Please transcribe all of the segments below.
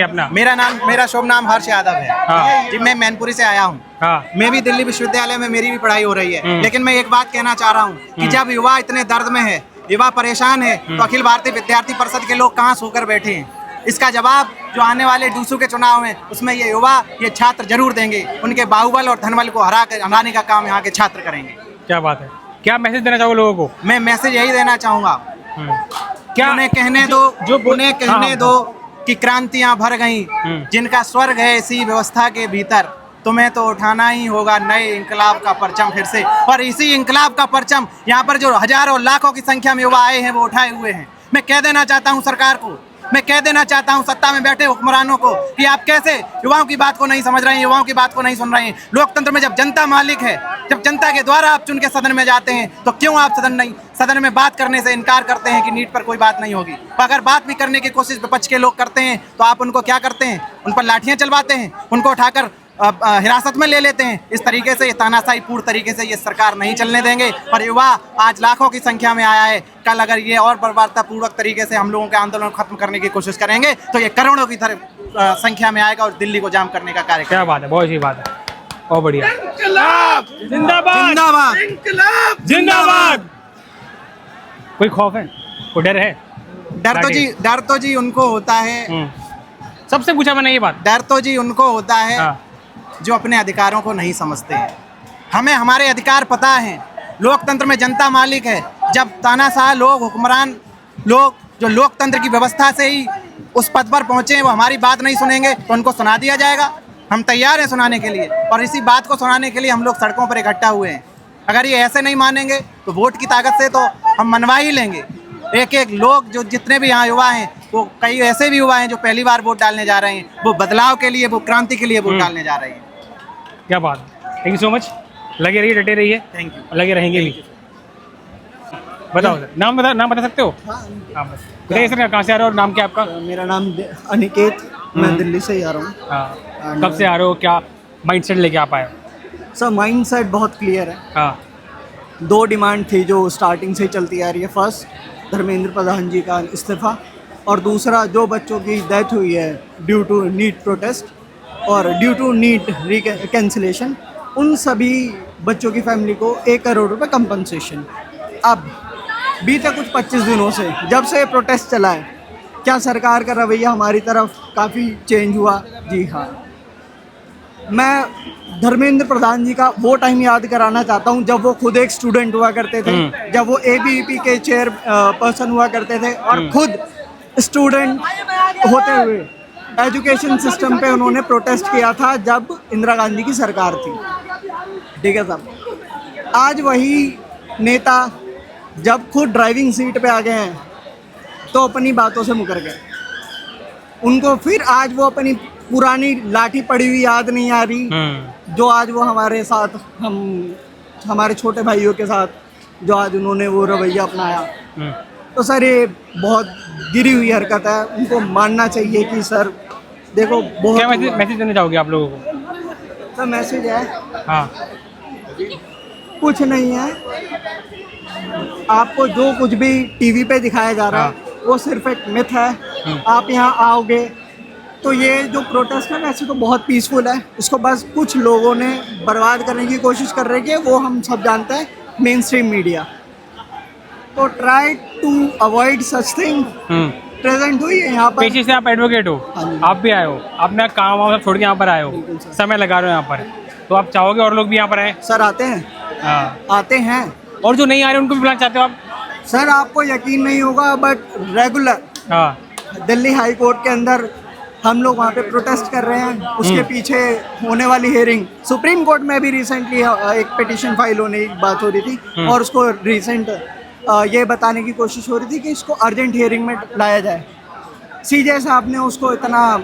अपना? मेरा शुभ नाम हर्ष यादव है। हाँ। जी, मैं मैनपुरी से आया हूँ। हाँ। मैं भी दिल्ली विश्वविद्यालय में मेरी भी पढ़ाई हो रही है, लेकिन मैं एक बात कहना चाह रहा हूँ कि जब युवा इतने दर्द में है, युवा परेशान है, तो अखिल भारतीय विद्यार्थी परिषद के लोग कहाँ सोकर बैठे हैं? इसका जवाब जो आने वाले डूसू के चुनाव में उसमें ये युवा, ये छात्र जरूर देंगे। उनके बाहुबल और धनबल को हराने का काम यहाँ के छात्र करेंगे। क्या बात है, क्या मैसेज देना चाहोगे लोगों को? मैं मैसेज यही देना चाहूंगा, क्या उन्हें कहने दो, उन्हें कहने दो कि क्रांतियां भर गईं, जिनका स्वर्ग है इसी व्यवस्था के भीतर। तुम्हें तो उठाना ही होगा नए इंकलाब का परचम फिर से, और इसी इंकलाब का परचम यहाँ पर जो हजारों लाखों की संख्या में युवा आए हैं वो उठाए हुए हैं। मैं कह देना चाहता हूँ सरकार को, मैं कह देना चाहता हूं सत्ता में बैठे हुक्मरानों को कि आप कैसे युवाओं की बात को नहीं समझ रहे हैं, युवाओं की बात को नहीं सुन रहे हैं। लोकतंत्र में जब जनता मालिक है, जब जनता के द्वारा आप चुन के सदन में जाते हैं, तो क्यों आप सदन में बात करने से इनकार करते हैं कि नीट पर कोई बात नहीं होगी? अगर बात भी करने की कोशिश विपक्ष के लोग करते हैं तो आप उनको क्या करते हैं? उन पर लाठियां चलवाते हैं, उनको उठाकर हिरासत में ले लेते हैं। इस तरीके से, तानाशाही पूर्ण तरीके से ये सरकार नहीं चलने देंगे। और युवा आज लाखों की संख्या में आया है, कल अगर ये और बर्बरतापूर्वक तरीके से हम लोगों के आंदोलन को खत्म करने की कोशिश करेंगे तो ये करोड़ों की संख्या में आएगा और दिल्ली को जाम करने का कार्य। क्या बात है, बहुत अच्छी बात है, बहुत बढ़िया। जिंदाबाद जिंदाबाद जिंदाबाद। कोई खौफ है, कोई डर है? डर तो जी उनको होता है, सबसे पूछा मैंने ये बात। डर तो जी उनको होता है जो अपने अधिकारों को नहीं समझते हैं। हमें हमारे अधिकार पता है। लोकतंत्र में जनता मालिक है। जब तानाशाह लोग, हुक्मरान लोग जो लोकतंत्र की व्यवस्था से ही उस पद पर पहुंचे हैं, वो हमारी बात नहीं सुनेंगे तो उनको सुना दिया जाएगा। हम तैयार हैं सुनाने के लिए, और इसी बात को सुनाने के लिए हम लोग सड़कों पर इकट्ठा हुए हैं। अगर ये ऐसे नहीं मानेंगे तो वोट की ताकत से तो हम मनवा ही लेंगे। एक एक लोग, जो जितने भी यहाँ युवा हैं, वो कई ऐसे भी युवा हैं जो पहली बार वोट डालने जा रहे हैं, वो बदलाव के लिए, वो क्रांति के लिए वोट डालने जा रहे हैं। क्या बात, थैंक यू सो मच। लगे रहिए, डटे रहिए। Thank you. लगे रहेंगे भी। बताओ सर, नाम बता सकते हो? हाँ बताइए सर, कहाँ से आ रहे हो और नाम क्या आपका? मेरा नाम अनिकेत, मैं दिल्ली से ही आ रहा हूँ। हाँ, कब से आ रहे हो, क्या माइंडसेट लेके आप आए? सर माइंडसेट बहुत क्लियर है। हाँ। 2 डिमांड थी जो स्टार्टिंग से ही चलती आ रही है। फर्स्ट, धर्मेंद्र प्रधान जी का इस्तीफा, और दूसरा जो बच्चों की डेथ हुई है ड्यू टू नीट प्रोटेस्ट और ड्यू टू नीट कैंसिलेशन, उन सभी बच्चों की फैमिली को 1 करोड़ रुपए कंपनसेशन। अब बीते कुछ 25 दिनों से, जब से प्रोटेस्ट चला है, क्या सरकार का रवैया हमारी तरफ काफ़ी चेंज हुआ? जी हाँ। मैं धर्मेंद्र प्रधान जी का वो टाइम याद कराना चाहता हूँ जब वो खुद एक स्टूडेंट हुआ करते थे, जब वो ABVP के चेयर पर्सन हुआ करते थे, और खुद स्टूडेंट होते हुए एजुकेशन सिस्टम पे उन्होंने प्रोटेस्ट किया था जब इंदिरा गांधी की सरकार थी। ठीक है साहब, आज वही नेता जब खुद ड्राइविंग सीट पे आ गए हैं तो अपनी बातों से मुकर गए। उनको फिर आज वो अपनी पुरानी लाठी पड़ी हुई याद नहीं आ रही, जो आज वो हमारे साथ, हमारे छोटे भाइयों के साथ जो आज उन्होंने वो रवैया अपनाया। तो सर ये बहुत गिरी हुई हरकत है, उनको मानना चाहिए कि सर देखो बहुत। क्या मैसेज देना चाहोगे आप लोगों को? सर मैसेज है, हाँ, कुछ नहीं है। आपको जो कुछ भी टीवी पे दिखाया जा रहा है वो सिर्फ एक मिथ है। आप यहाँ आओगे तो ये जो प्रोटेस्ट है वैसे तो बहुत पीसफुल है, इसको बस कुछ लोगों ने बर्बाद करने की कोशिश कर रही है, वो हम सब जानते हैं, मेन स्ट्रीम मीडिया। तो try to avoid such thing. Present हुई है यहाँ पर। पेशे से आप एडवोकेट हो, आप भी आए हो, अपना काम वाम सब छोड़ के यहाँ पर आए हो, समय लगा रहे हो यहाँ पर, तो आप चाहोगे और लोग भी यहाँ पर आए? सर आते हैं। हाँ, आते हैं। और जो नहीं आ रहे उनको भी बुलाना चाहते हो आप? सर आपको यकीन नहीं होगा, but regular Delhi high court के अंदर हम लोग वहाँ पे प्रोटेस्ट कर रहे हैं। उसके पीछे होने वाली हियरिंग सुप्रीम कोर्ट में भी रिसेंटली एक पिटीशन फाइल होने की बात हो रही थी, और उसको रिसेंट ये बताने की कोशिश हो रही थी कि इसको अर्जेंट हियरिंग में लाया जाए। CJ साहब ने उसको इतना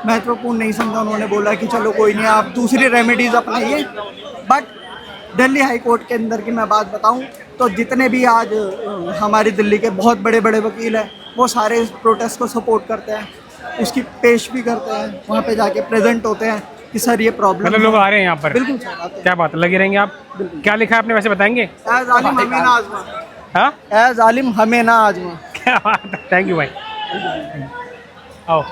महत्वपूर्ण नहीं समझा, उन्होंने बोला कि चलो कोई नहीं, आप दूसरी रेमेडीज़ अपनाइए। बट दिल्ली हाई कोर्ट के अंदर की मैं बात बताऊं तो जितने भी आज हमारी दिल्ली के बहुत बड़े बड़े वकील हैं, वो सारे इस प्रोटेस्ट को सपोर्ट करते हैं, उसकी पेश भी करते हैं, वहाँ पे जाके प्रेजेंट होते हैं कि सर ये प्रॉब्लम। मतलब लोग आ रहे हैं यहाँ पर? बिल्कुल सर आते हैं। क्या बात है, लगे रहेंगे आप? क्या लिखा है आपने वैसे बताएंगे? एज आलिम हमें ना आजमा। हाँ, एज आलिम हमें ना आजमा। क्या बात है, थैंक यू भाई। आओ।